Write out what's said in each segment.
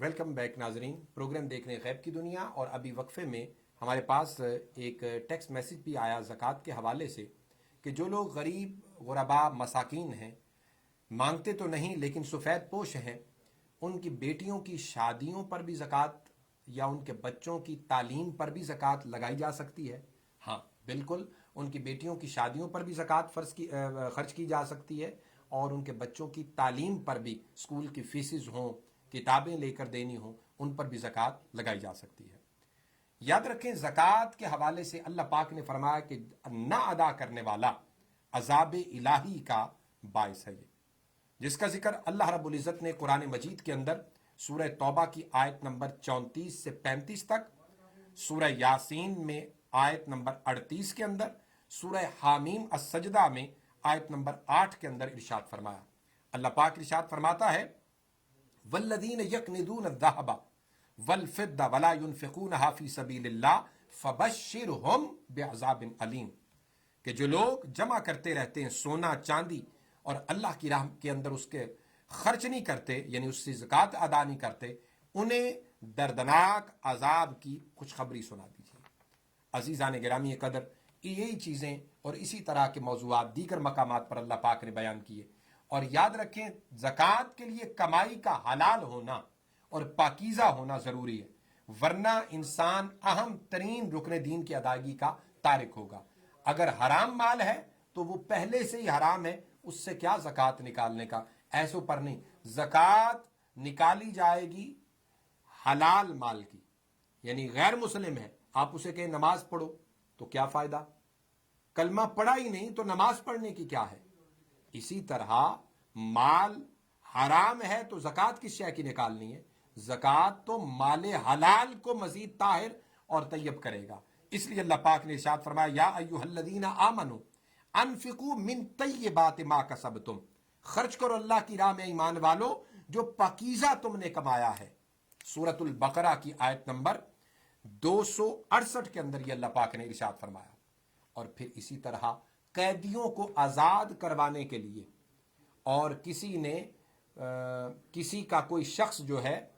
Welcome back नाजरीन। Programme देख रहे हैं गैब की दुनिया, और अभी वक्फे में हमारे पास एक टेक्स्ट मैसेज भी आया ज़कात के हवाले से कि जो लोग गरीब गुरबा मसाकीन हैं, मांगते तो नहीं लेकिन सफ़ेद पोश हैं, उनकी बेटियों की शादियों पर भी ज़कात या उनके बच्चों की तालीम पर भी ज़कात लगाई जा सकती है। हाँ बिल्कुल, उनकी बेटियों की शादियों पर भी ज़कात खर्च की जा सकती है, और उनके बच्चों की तालीम पर भी, स्कूल की फीसेस हों, किताबें लेकर देनी हों, उन पर भी ज़कात लगाई जा सकती है। याद रखें, ज़कात के हवाले से अल्लाह पाक ने फरमाया कि ना अदा करने वाला अजाब इलाही का बायस है, जिसका जिक्र अल्लाह रब्बुल इज़्ज़त ने कुरान मजीद के अंदर सूरह तौबा की आयत नंबर 34 से 35 तक, सूरह यासीन में आयत नंबर 38 के अंदर, सूरह हामीम अस-सजदा में आयत नंबर 8 के अंदर इरशाद फरमाया। अल्लाह पाक इरशाद फरमाता है, वल्लदीन यकनिदून अज़्ज़हब वल-फिद्दा वला युनफिकूनहा फी सबीलिल्लाह फबश्शिरहुम बिअज़ाबिन अलीम, कि जो लोग जमा करते रहते हैं सोना चांदी और अल्लाह की राह के अंदर उसके खर्च नहीं करते, यानी उससे ज़कात अदा नहीं करते, उन्हें दर्दनाक अजाब की खुशखबरी सुना दीजिए। अजीज़ान गिरामी कदर, यही चीज़ें और इसी तरह के मौज़ूआत दीगर मकामात पर अल्लाह पाक ने बयान किए। और याद रखें, ज़कात के लिए कमाई का हलाल होना और पाकीज़ा होना ज़रूरी है, वरना इंसान अहम तरीन रुकन दीन की अदायगी का तारिक होगा। अगर हराम माल है तो वो पहले से ही हराम है, उससे क्या ज़कात निकालने का। ऐसों पर नहीं, ज़कात निकाली जाएगी हलाल माल की, यानी गैर मुस्लिम है, आप उसे कहें नमाज पढ़ो तो क्या फ़ायदा, कलमा पढ़ा ही नहीं तो नमाज पढ़ने की क्या है। इसी तरह माल हराम है तो ज़कात किस शय की निकालनी है। ज़कात तो माले हलाल को मजीद ताहिर और तैयब करेगा। इसलिए अल्लाह पाक ने इरशाद फरमाया, या अय्युहल्लज़ीना आमनू अनफिकू मिन तय्यिबाति मा कसबतुम, खर्च करो अल्लाह की राह में ईमान वालो जो पाकीज़ा तुमने कमाया है। सूरतुल बकरा की आयत नंबर 268 के अंदर ये अल्लाह पाक ने इरशाद फरमाया। और फिर इसी तरह कैदियों को आज़ाद करवाने के लिए, और किसी का कोई शख्स जो है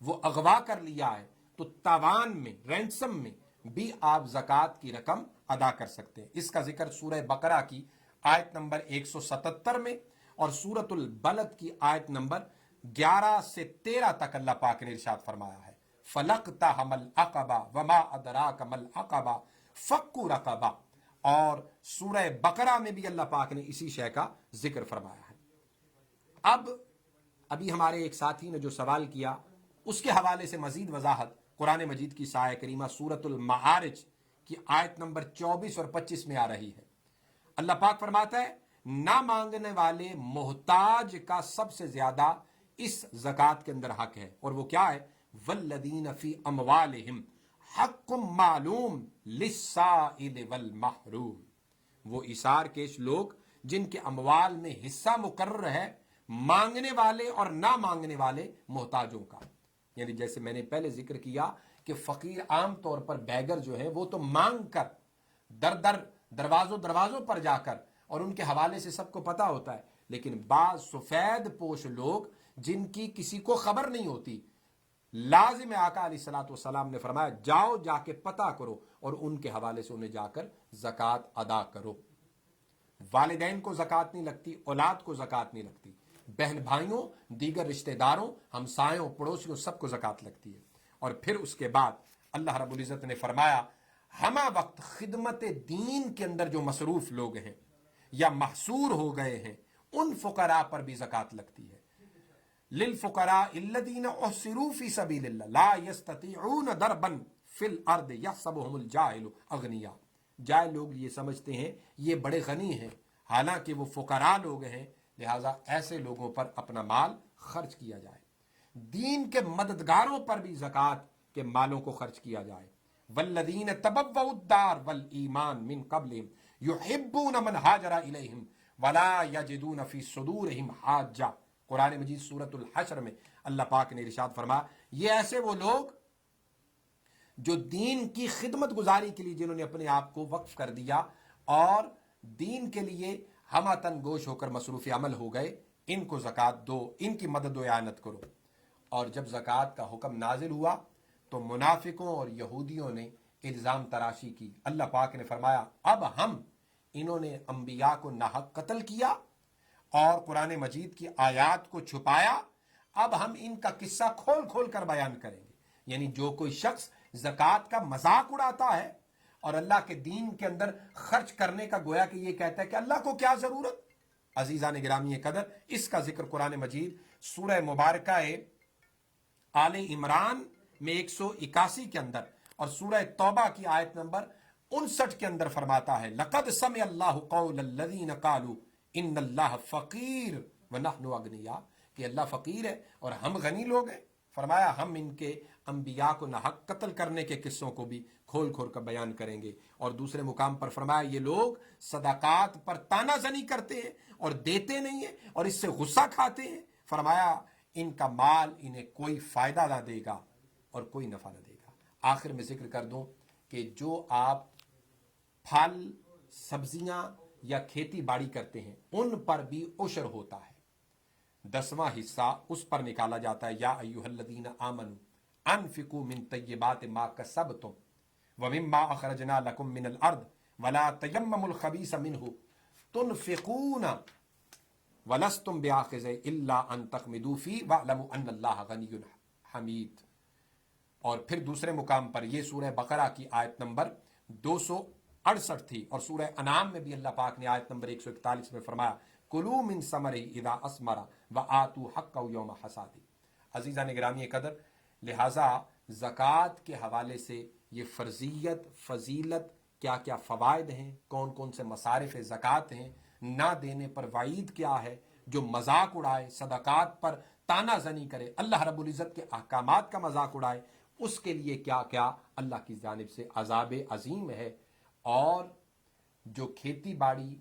वो अगवा कर लिया है, तो तावान में, रैंसम में भी आप ज़कात की रकम अदा कर सकते हैं। इसका जिक्र सूरह बकरा की आयत नंबर 177 में और सूरतुल बलद की आयत नंबर 11 से 13 तक अल्लाह पाक ने इरशाद फरमाया है। फलक़तहमल अक़बा वमा अदराक मल अक़बा फ़क्कु रक़बा, और सूरह बकरा में भी अल्लाह पाक ने इसी शय का जिक्र फरमाया है। अब अभी हमारे एक साथी ने जो सवाल किया, उसके हवाले से मजीद वजाहत कुरान मजीद की साया करीमा सूरतुल माआरिज की आयत नंबर 24 और 25 में आ रही है। अल्लाह पाक फरमाता है, ना मांगने वाले मोहताज का सबसे ज्यादा इस ज़कात के अंदर हक है, और वो क्या है, वल्लदीन फी अमवालिहिम हक्कुम मालूम लिस्साइल वल महरूम, वो इसार केश लोग जिनके अमवाल में हिस्सा मुकर्रर है मांगने वाले और ना मांगने वाले मोहताजों का। यानी जैसे मैंने पहले जिक्र किया कि फकीर आम तौर पर बैगर जो है वो तो मांग कर दरवाजों पर जाकर, और उनके हवाले से सबको पता होता है, लेकिन बाज सफेद पोश लोग जिनकी किसी को खबर नहीं होती, लाजिम आका अलैहिस्सलातु वस्सलाम ने फरमाया, जाओ जाके पता करो और उनके हवाले से उन्हें जाकर ज़कात अदा करो। वालिदैन को ज़कात नहीं लगती, औलाद को ज़कात नहीं लगती, बहन भाइयों, दीगर रिश्तेदारों, हमसायों, पड़ोसियों, सबको ज़कात लगती है। और फिर उसके बाद अल्लाह रब्बुल इज़्ज़त ने फरमाया, हमा वक्त खिदमत दीन के अंदर जो मसरूफ लोग हैं या महसूर हो गए हैं, उन फुकरा पर भी ज़कात लगती है। लिल फुकरा इल्लदीन उहसिरू फी सबीलिल्लाह ला यस्ततीऊन दरबन फिल अर्द यहसबुहुमुल जाहिलु अगनिया, जाहिल लोग ये समझते हैं ये बड़े गनी हैं, हालांकि वो फुकरा लोग हैं, लिहाजा ऐसे लोगों पर अपना माल खर्च किया जाए। दीन के मददगारों पर भी ज़कात के मालों को खर्च किया जाए। वल्लदीन तबव्वउद्दार वल ईमान मिन क़ब्लिहिम युहिब्बून मन हाजरा इलैहिम वला यजिदून फी सुदूरिहिम हाज्जा, कुरान मजीद सूरतुल हश्र में अल्लाह पाक ने इरशाद फरमाया, ये ऐसे वो लोग जो दीन की खिदमत गुजारी के लिए जिन्होंने अपने आप को वक्फ कर दिया और दीन के लिए हमतन गोश होकर मसरूफ़ अमल हो गए, इनको ज़कात दो, इनकी मदद व इआनत करो। اور جب زکوٰۃ کا حکم نازل ہوا تو منافقوں اور یہودیوں نے الزام تراشی کی. اللہ پاک نے فرمایا اب ہم انہوں نے انبیاء کو ناحق قتل کیا اور قرآن مجید کی آیات کو چھپایا، اب ہم ان کا قصہ کھول کھول کر بیان کریں گے. یعنی جو کوئی شخص زکوٰۃ کا مذاق اڑاتا ہے اور اللہ کے دین کے اندر خرچ کرنے کا گویا کہ یہ کہتا ہے کہ اللہ کو کیا ضرورت. عزیزان گرامی قدر، اس کا ذکر قرآن مجید سورہ مبارکہ آل عمران میں 181 کے اندر اور سورہ توبہ کی آیت نمبر 59 کے اندر فرماتا ہے لقد سمع اللہ قول الذین قالوا ان اللہ فقیر ونحن اغنیاء، کہ اللہ فقیر ہے اور ہم غنی لوگ ہیں. فرمایا ہم ان کے انبیاء کو ناحق قتل کرنے کے قصوں کو بھی کھول کھول کر بیان کریں گے. اور دوسرے مقام پر فرمایا یہ لوگ صدقات پر تانا زنی کرتے ہیں اور دیتے نہیں ہیں اور اس سے غصہ کھاتے ہیں. فرمایا ان کا مال انہیں کوئی فائدہ نہ دے گا اور کوئی نفع نہ دے گا. آخر میں ذکر کر دوں کہ جو آپ پھل سبزیاں یا کھیتی باڑی کرتے ہیں ان پر بھی عشر ہوتا ہے، 10واں حصہ اس پر نکالا جاتا ہے. یا ایھا الذین آمنوا انفقوا من طیبات ما کسبتم ومما اخرجنا لکم من الارض ولا تیمموا الخبیث منہ تنفقون ولستم بآخذہ الا ان تغمضوا فیہ واعلموا ان اللہ غنی حمید. اور پھر دوسرے مقام پر یہ سورہ بقرہ کی آیت نمبر 268 تھی، اور سورہ انعام میں بھی اللہ پاک نے آیت نمبر 141 میں فرمایا کلوا من ثمرہ اذا اثمر وآتوا حقہ یوم حصادہ. عزیزان گرامی قدر، لہٰذا زکوٰۃ کے حوالے سے یہ فرضیت، فضیلت، کیا کیا فوائد ہیں، کون کون سے مصارف زکوٰۃ ہیں، نہ دینے پر وعید کیا ہے، جو مذاق اڑائے، صدقات پر تانا زنی کرے، اللہ رب العزت کے احکامات کا مذاق اڑائے، اس کے لیے کیا کیا اللہ کی جانب سے عذاب عظیم ہے. اور جو کھیتی باڑی،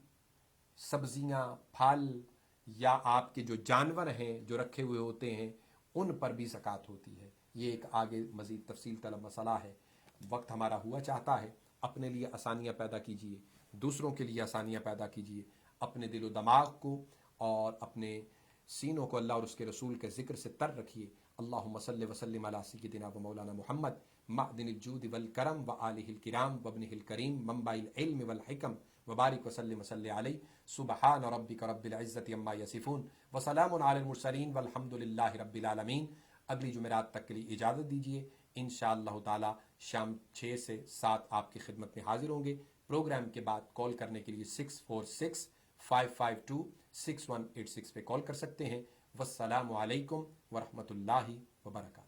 سبزیاں، پھل یا آپ کے جو جانور ہیں جو رکھے ہوئے ہوتے ہیں ان پر بھی زکوٰۃ ہوتی ہے. یہ ایک آگے مزید تفصیل طلب مسئلہ ہے. وقت ہمارا ہوا چاہتا ہے، اپنے لیے آسانیاں پیدا کیجئے، دوسروں کے لیے آسانیاں پیدا کیجئے، اپنے دل و دماغ کو اور اپنے سینوں کو اللہ اور اس کے رسول کے ذکر سے تر رکھیے. اللہم صلی وسلم علی سیدنا و مولانا محمد معدن الجود والکرم وآلہ الکرام وابنہ الکریم منبع العلم والحکم وبارک وسلم وصلی علیہ. سبحان ربک رب العزت عما یصفون وسلام علی المرسلین والحمد للہ رب العالمین. اگلی جمعرات تک کے لیے اجازت دیجیے. انشاءاللہ تعالی شام 6 سے 7 آپ کی خدمت میں حاضر ہوں گے. پروگرام کے بعد کال کرنے کے لیے 646-552-6186 پہ کال کر سکتے ہیں. والسلام علیکم ورحمۃ اللہ وبرکاتہ.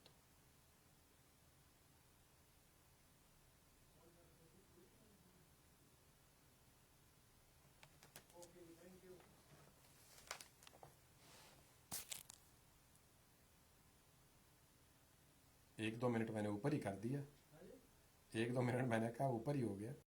ایک دو منٹ میں نے اوپر ہی کر دیا، 1-2 منٹ میں نے کہا اوپر ہی ہو گیا.